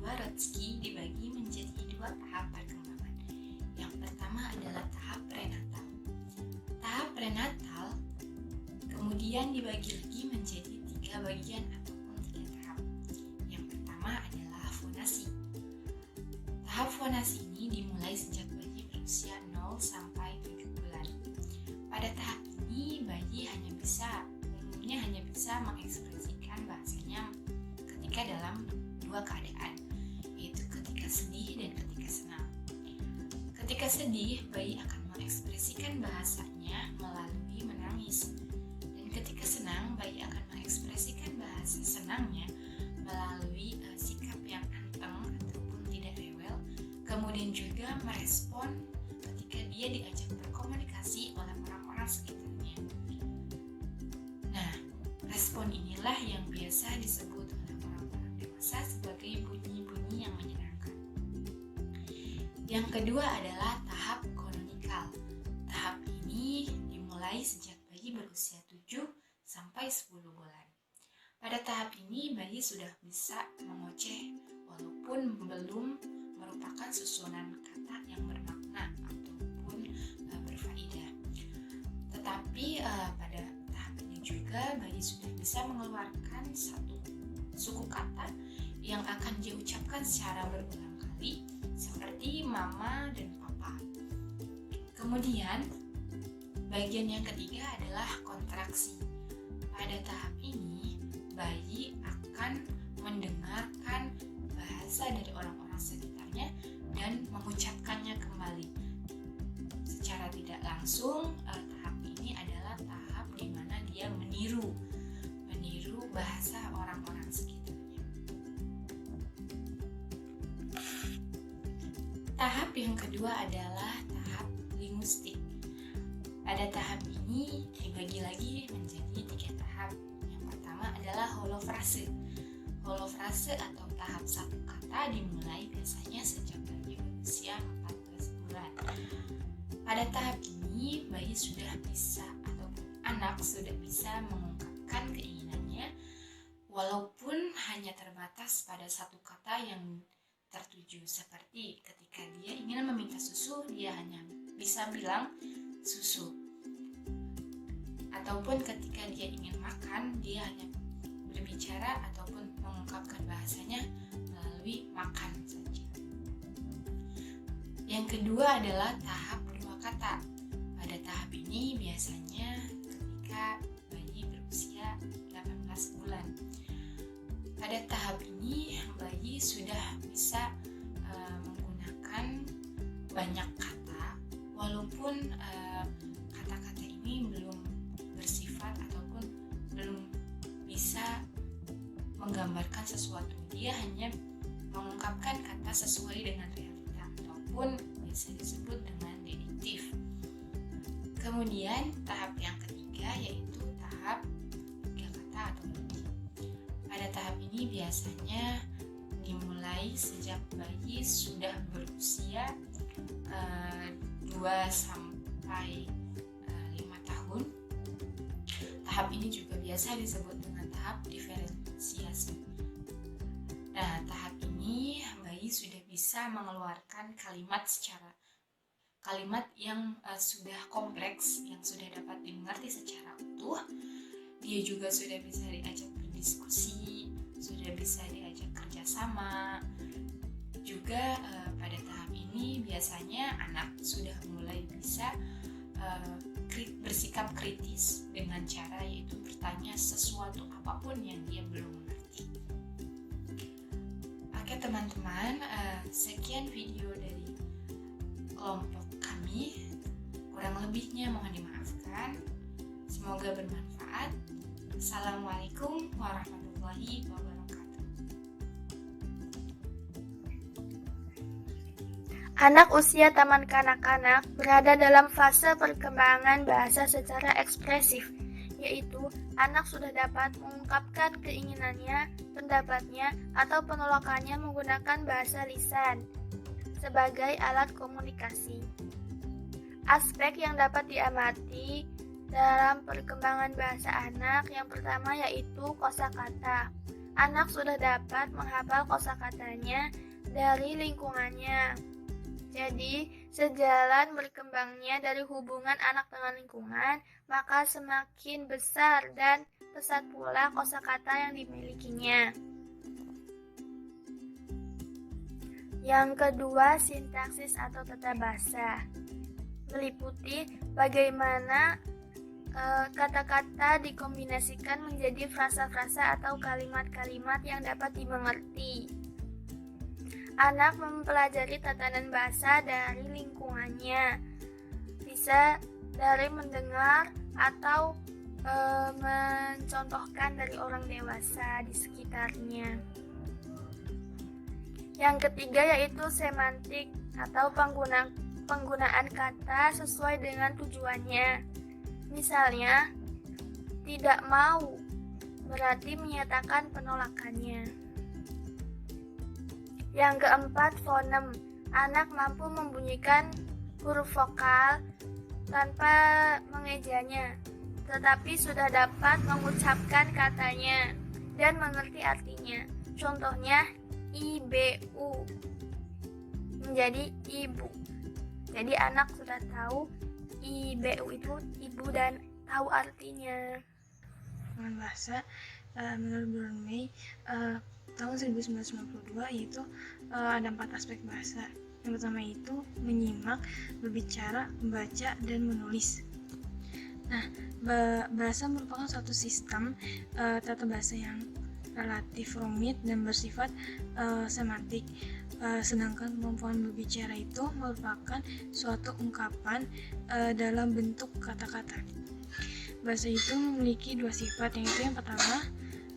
kedua, Retzky dibagi menjadi dua tahap perkembangan. Yang pertama adalah tahap prenatal. Tahap prenatal kemudian dibagi lagi menjadi 3 bagian ataupun 3 tahap. Yang pertama adalah fonasi. Tahap fonasi ini dimulai sejak bayi berusia 0 sampai 7 bulan. Pada tahap ini bayi umumnya hanya bisa mengekspresikan bahasanya ketika dalam 2 keadaan, yaitu ketika sedih dan ketika senang. Ketika sedih, bayi akan mengekspresikan bahasanya melalui menangis. Dan ketika senang, bayi akan mengekspresikan bahasa senangnya melalui sikap yang anteng ataupun tidak rewel. Kemudian juga merespon ketika dia diajak berkomunikasi oleh orang-orang sekitarnya. Nah, respon inilah yang biasa disebut oleh orang-orang dewasa sebagai bunyi-bunyi yang menyenangkan. Yang kedua adalah tahap kolonikal. Tahap ini dimulai sejak bayi berusia 7 sampai 10 bulan. Pada tahap ini bayi sudah bisa mengoceh walaupun belum merupakan susunan kata yang bermakna ataupun berfaedah. Tetapi pada tahap ini juga bayi sudah bisa mengeluarkan satu suku kata yang akan dia ucapkan secara berulang kali, seperti mama dan papa. Kemudian bagian yang ketiga adalah kontraksi. Pada tahap ini bayi akan mendengarkan bahasa dari orang-orang sekitarnya dan mengucapkannya kembali. Secara tidak langsung, tahap ini adalah tahap di mana dia meniru bahasa orang-orang sekitarnya. Tahap yang kedua adalah tahap linguistik. Pada tahap ini dibagi lagi menjadi 3 tahap. Yang pertama adalah holofrase. Holofrase atau tahap satu kata dimulai biasanya sejak bayi berusia 14 bulan. Pada tahap ini bayi sudah bisa ataupun anak sudah bisa mengungkapkan keinginannya walaupun hanya terbatas pada satu kata yang tertuju, seperti ketika dia ingin meminta susu, dia hanya bisa bilang susu. Ataupun ketika dia ingin makan, dia hanya berbicara ataupun mengungkapkan bahasanya melalui makan saja. Yang kedua adalah tahap 2 kata. Pada tahap ini biasanya ketika bayi berusia 18 bulan. Pada tahap ini bayi sudah bisa menggunakan banyak kata walaupun kata-kata ini belum bersifat ataupun belum bisa menggambarkan sesuatu. Dia hanya mengungkapkan kata sesuai dengan realita ataupun bisa disebut dengan dediktif. Kemudian tahap yang ketiga yaitu tahap 3 kata atau lebih. Pada tahap ini biasanya dimulai sejak bayi sudah berusia 2 sampai 5 tahun. Tahap ini juga biasa disebut dengan tahap diferensiasi. Nah, tahap ini bayi sudah bisa mengeluarkan kalimat yang sudah kompleks, yang sudah dapat dimengerti secara utuh. Dia juga sudah bisa diajak berdiskusi, sudah bisa diajak kerjasama. Juga pada tahap ini biasanya anak sudah mulai bisa bersikap kritis dengan cara yaitu bertanya sesuatu apapun yang dia belum mengerti. Oke teman-teman, sekian video dari kelompok kami. Kurang lebihnya mohon dimaafkan. Semoga bermanfaat. Assalamualaikum warahmatullahi wabarakatuh. Anak usia taman kanak-kanak berada dalam fase perkembangan bahasa secara ekspresif, yaitu anak sudah dapat mengungkapkan keinginannya, pendapatnya, atau penolakannya menggunakan bahasa lisan sebagai alat komunikasi. Aspek yang dapat diamati dalam perkembangan bahasa anak yang pertama yaitu kosakata. anak sudah dapat menghafal kosakatanya dari lingkungannya. Jadi, sejalan berkembangnya dari hubungan anak dengan lingkungan, maka semakin besar dan pesat pula kosakata yang dimilikinya. Yang kedua, sintaksis atau tata bahasa. Meliputi bagaimana kata-kata dikombinasikan menjadi frasa-frasa atau kalimat-kalimat yang dapat dimengerti. Anak mempelajari tatanan bahasa dari lingkungannya, bisa dari mendengar atau mencontohkan dari orang dewasa di sekitarnya. Yang ketiga yaitu semantik atau penggunaan kata sesuai dengan tujuannya. Misalnya, tidak mau berarti menyatakan penolakannya. Yang keempat, fonem. Anak mampu membunyikan huruf vokal tanpa mengejanya, tetapi sudah dapat mengucapkan katanya dan mengerti artinya. Contohnya, ibu menjadi ibu. Jadi anak sudah tahu ibu itu ibu dan tahu artinya. Pengembangan bahasa menurut Bulan Mei tahun 1992 yaitu ada 4 aspek bahasa. Yang pertama itu menyimak, berbicara, membaca, dan menulis. Nah, bahasa merupakan suatu sistem tata bahasa yang relatif rumit dan bersifat semantik. Sedangkan kemampuan berbicara itu merupakan suatu ungkapan dalam bentuk kata-kata. Bahasa itu memiliki 2 sifat, yaitu yang pertama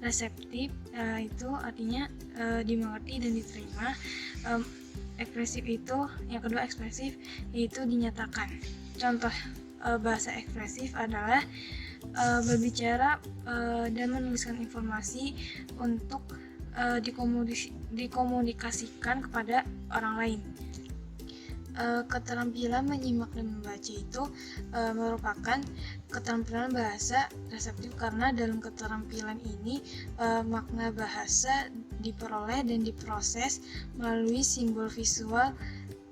reseptif, itu artinya dimengerti dan diterima. Ekspresif itu, yang kedua ekspresif, yaitu dinyatakan. Contoh bahasa ekspresif adalah berbicara dan menuliskan informasi untuk dikomunikasikan kepada orang lain. Keterampilan menyimak dan membaca itu merupakan keterampilan bahasa reseptif karena dalam keterampilan ini makna bahasa diperoleh dan diproses melalui simbol visual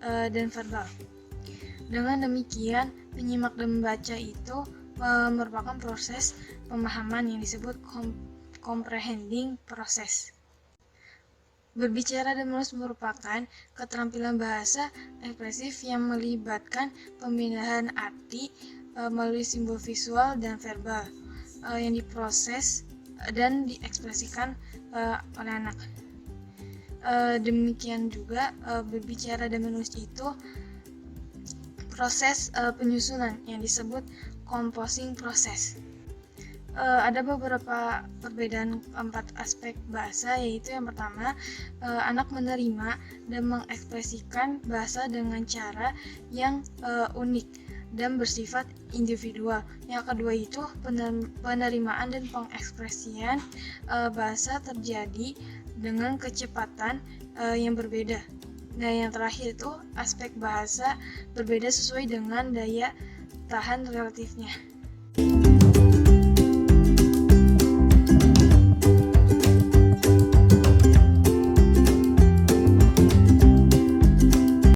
dan verbal. Dengan demikian, menyimak dan membaca itu merupakan proses pemahaman yang disebut comprehending process. Berbicara dan menulis merupakan keterampilan bahasa ekspresif yang melibatkan pemindahan arti melalui simbol visual dan verbal yang diproses dan diekspresikan oleh anak. Demikian juga berbicara dan menulis itu proses penyusunan yang disebut composing process. Ada beberapa perbedaan 4 aspek bahasa, yaitu yang pertama, anak menerima dan mengekspresikan bahasa dengan cara yang unik dan bersifat individual. Yang kedua itu penerimaan dan pengekspresian bahasa terjadi dengan kecepatan yang berbeda. Dan yang terakhir itu aspek bahasa berbeda sesuai dengan daya tahan relatifnya.